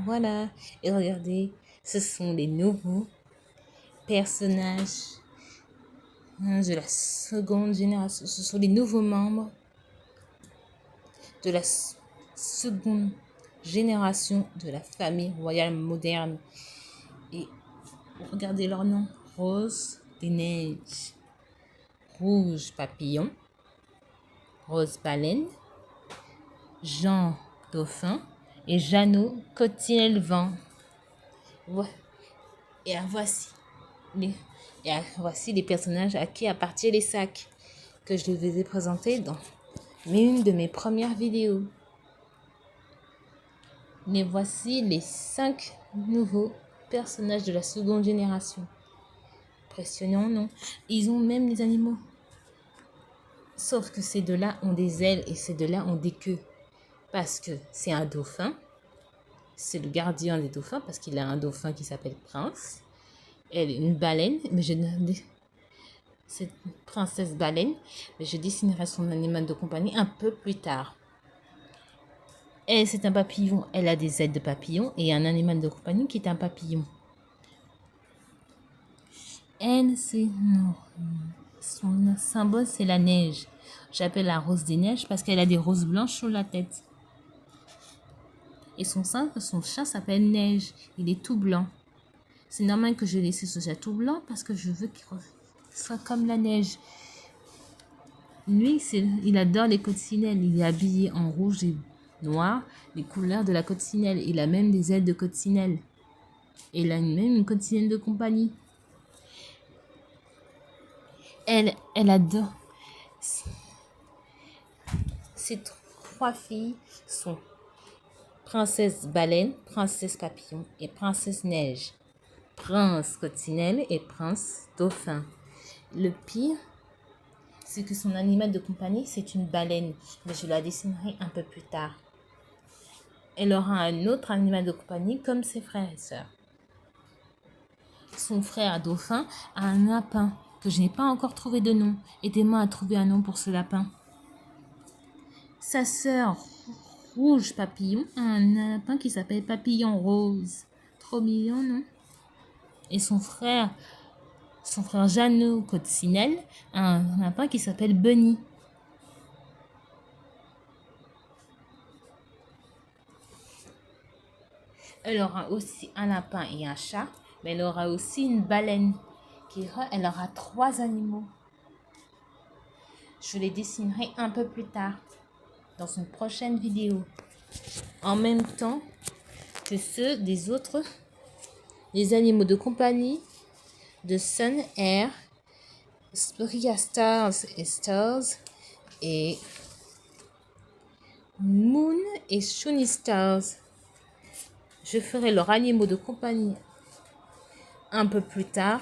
voilà. Et regardez, ce sont les nouveaux personnages de la seconde génération. Ce sont les nouveaux membres de la seconde génération de la famille royale moderne. Et regardez leur nom. Rose des Neiges, Rouge Papillon, Rose Baleine, Jean Dauphin et Jeannot Coccinelle Vent. Et voici les personnages à qui appartiennent les sacs que je vous ai présentés dans une de mes premières vidéos. Mais voici les 5 nouveaux personnages de la seconde génération. Impressionnant, non? Ils ont même des animaux. Sauf que ces deux-là ont des ailes et ces deux-là ont des queues. Parce que c'est un dauphin. C'est le gardien des dauphins parce qu'il a un dauphin qui s'appelle Prince. Elle est une baleine, mais c'est une princesse baleine, mais je dessinerai son animal de compagnie un peu plus tard. Elle, c'est un papillon, elle a des ailes de papillon et un animal de compagnie qui est un papillon. Elle, son symbole, c'est la neige. J'appelle la rose des neiges parce qu'elle a des roses blanches sur la tête. Et son chat s'appelle Neige. Il est tout blanc. C'est normal que je laisse ce chat tout blanc parce que je veux qu'il soit comme la neige. Lui, il adore les coccinelles. Il est habillé en rouge et noir, les couleurs de la coccinelle. Il a même des ailes de coccinelle. Et il a même une coccinelle de compagnie. Elle adore. Ces 3 filles sont Princesse Baleine, Princesse Papillon et Princesse Neige. Prince Coccinelle et Prince Dauphin. Le pire, c'est que son animal de compagnie, c'est une baleine, mais je la dessinerai un peu plus tard. Elle aura un autre animal de compagnie comme ses frères et sœurs. Son frère Dauphin a un lapin que je n'ai pas encore trouvé de nom. Aidez-moi à trouver un nom pour ce lapin. Sa sœur Rouge Papillon a un lapin qui s'appelle Papillon Rose. Trop mignon, non? Et son frère Jeannot Coccinelle a un lapin qui s'appelle Bunny. Elle aura aussi un lapin et un chat, mais elle aura aussi une baleine. Elle aura 3 animaux. Je les dessinerai un peu plus tard, dans une prochaine vidéo. En même temps que ceux des animaux de compagnie de Sun Air, Spiria Stars et Stars et Moon et Shiny Stars. Je ferai leurs animaux de compagnie un peu plus tard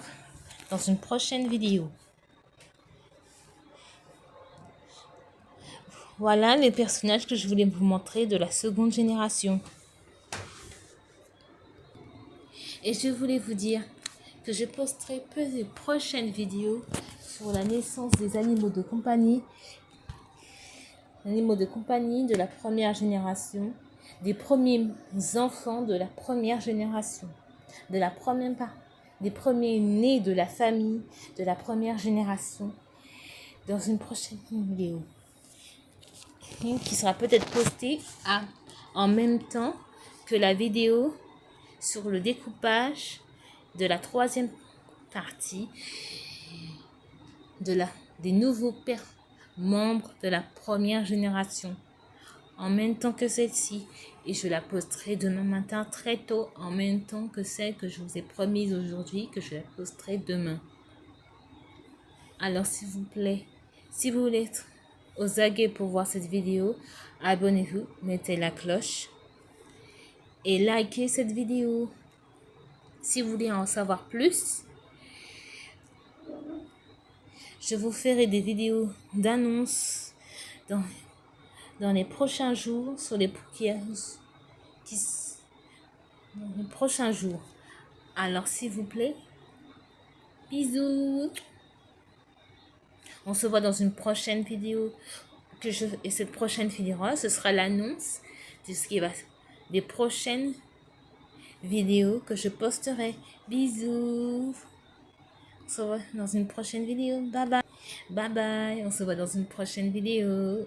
dans une prochaine vidéo. Voilà les personnages que je voulais vous montrer de la seconde génération. Et je voulais vous dire que je posterai peu de prochaines vidéos sur la naissance des animaux de compagnie de la première génération, des premiers enfants de la première génération, des premiers nés de la famille de la première génération, dans une prochaine vidéo qui sera peut-être postée en même temps que la vidéo sur le découpage de la 3e partie des nouveaux membres de la première génération, en même temps que celle-ci, et je la posterai demain matin très tôt, en même temps que celle que je vous ai promise aujourd'hui, que je la posterai demain. Alors s'il vous plaît, si vous voulez être aux aguets pour voir cette vidéo, abonnez-vous, mettez la cloche et likez cette vidéo. Si vous voulez en savoir plus, je vous ferai des vidéos d'annonces dans les prochains jours, dans les prochains jours. Alors s'il vous plaît, bisous. On se voit dans une prochaine vidéo et cette prochaine vidéo, ce sera l'annonce de ce qui va des prochaines vidéo que je posterai. Bisous. On se voit dans une prochaine vidéo. Bye bye. Bye bye. On se voit dans une prochaine vidéo.